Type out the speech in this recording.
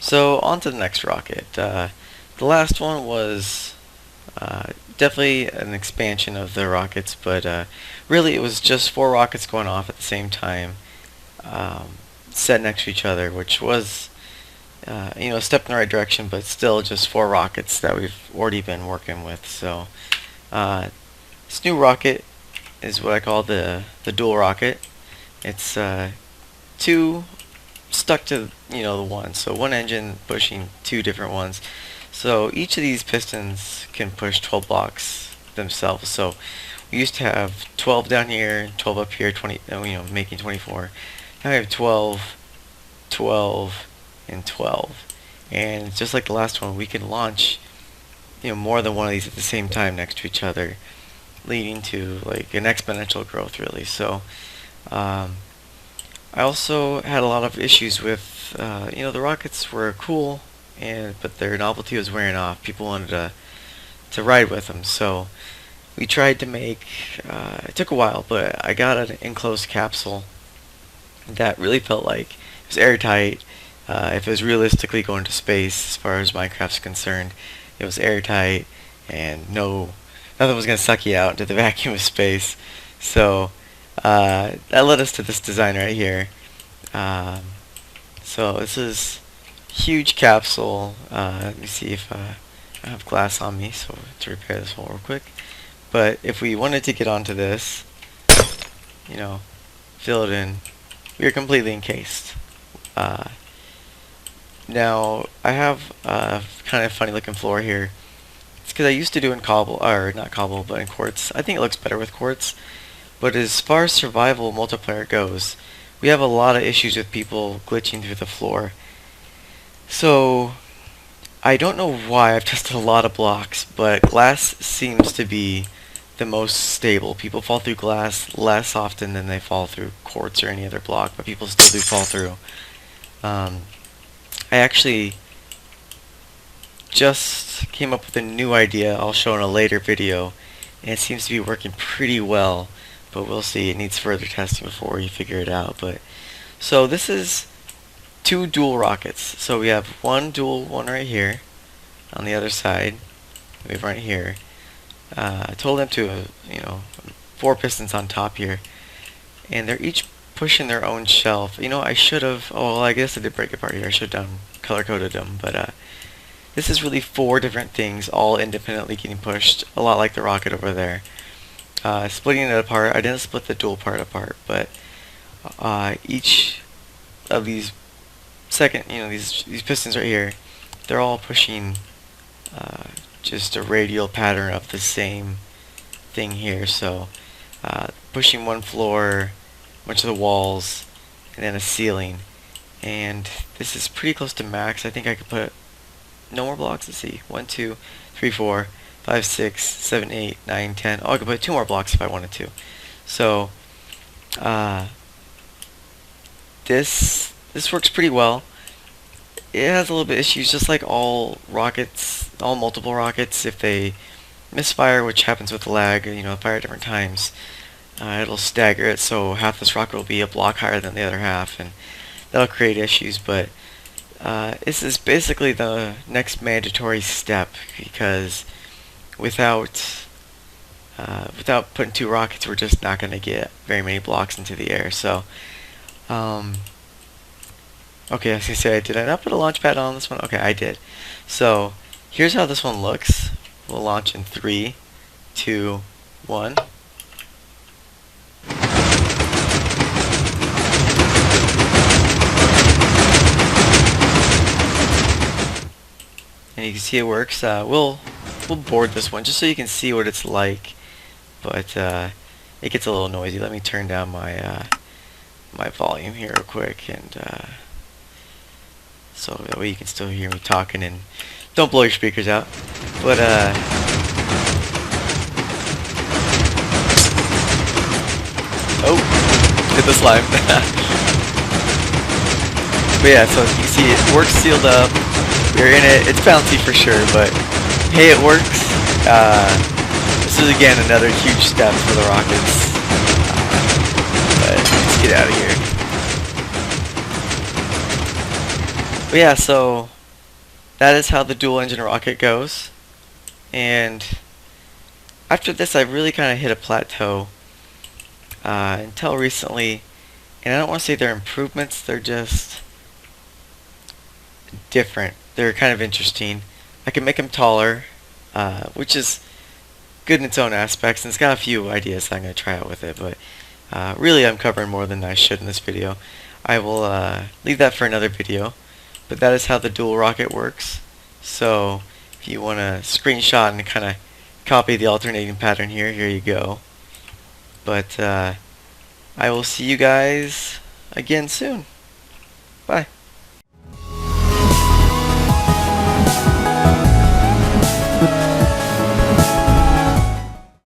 So on to the next rocket. The last one was definitely an expansion of the rockets, but really it was just 4 rockets going off at the same time, set next to each other, which was a step in the right direction, but still just 4 rockets that we've already been working with. So this new rocket is what I call the dual rocket. It's two stuck to the one, so one engine pushing 2 different ones. So each of these pistons can push 12 blocks themselves. So we used to have 12 down here, 12 up here, 20, making 24. Now we have 12, 12, and 12. And just like the last one, we can launch more than one of these at the same time next to each other, leading to like an exponential growth, really. So I also had a lot of issues with the rockets were cool, but their novelty was wearing off. People wanted to ride with them, so we tried to make. It took a while, but I got an enclosed capsule that really felt like it was airtight. If it was realistically going to space, as far as Minecraft's concerned, it was airtight, and nothing was going to suck you out into the vacuum of space. So that led us to this design right here. So this is huge capsule. Let me see if I have glass on me, so to repair this hole real quick. But if we wanted to get onto this, fill it in, we are completely encased. Now I have a kind of funny looking floor here. It's because I used to do in cobble, or not cobble, but in quartz. I think it looks better with quartz. But as far as survival multiplayer goes, we have a lot of issues with people glitching through the floor. So I don't know why. I've tested a lot of blocks, but glass seems to be the most stable. People fall through glass less often than they fall through quartz or any other block, but people still do fall through. I actually just came up with a new idea I'll show in a later video, and it seems to be working pretty well, but we'll see. It needs further testing before we figure it out. But so this is 2 dual rockets. So we have one dual one right here on the other side. We have right here. I told them to 4 pistons on top here, and they're each pushing their own shelf. I should have, well, I guess I did break it apart here. I should have done color coded them, but this is really 4 different things all independently getting pushed, a lot like the rocket over there. Splitting it apart, I didn't split the dual part apart, but each of these these pistons right here, they're all pushing just a radial pattern of the same thing here. So pushing one floor, a bunch of the walls, and then a ceiling. And this is pretty close to max. I think I could put no more blocks. Let's see, 1, 2, 3, 4, 5, 6, 7, 8, 9, 10. Oh, I could put 2 more blocks if I wanted to. So this works pretty well. It has a little bit of issues, just like all rockets, all multiple rockets. If they misfire, which happens with the lag, fire at different times, it'll stagger it, so half this rocket will be a block higher than the other half, and that'll create issues. But this is basically the next mandatory step, because without putting 2 rockets, we're just not going to get very many blocks into the air. So okay, I was going to say, did I not put a launch pad on this one? Okay, I did. So here's how this one looks. We'll launch in 3, 2, 1. And you can see it works. We'll board this one just so you can see what it's like, but it gets a little noisy. Let me turn down my my volume here real quick, and so that way you can still hear me talking and don't blow your speakers out. But oh, hit the slime. But yeah, so you can see it works sealed up. We're in it. It's bouncy for sure, but hey, it works. This is again another huge step for the rockets. But let's get out of here. But yeah, so that is how the dual engine rocket goes. And after this, I really kind of hit a plateau until recently. And I don't want to say they're improvements, they're just different. They're kind of interesting. I can make them taller, which is good in its own aspects, and it's got a few ideas that I'm going to try out with it, but really I'm covering more than I should in this video. I will leave that for another video, but that is how the dual rocket works. So if you want to screenshot and kind of copy the alternating pattern here you go. But I will see you guys again soon. Bye.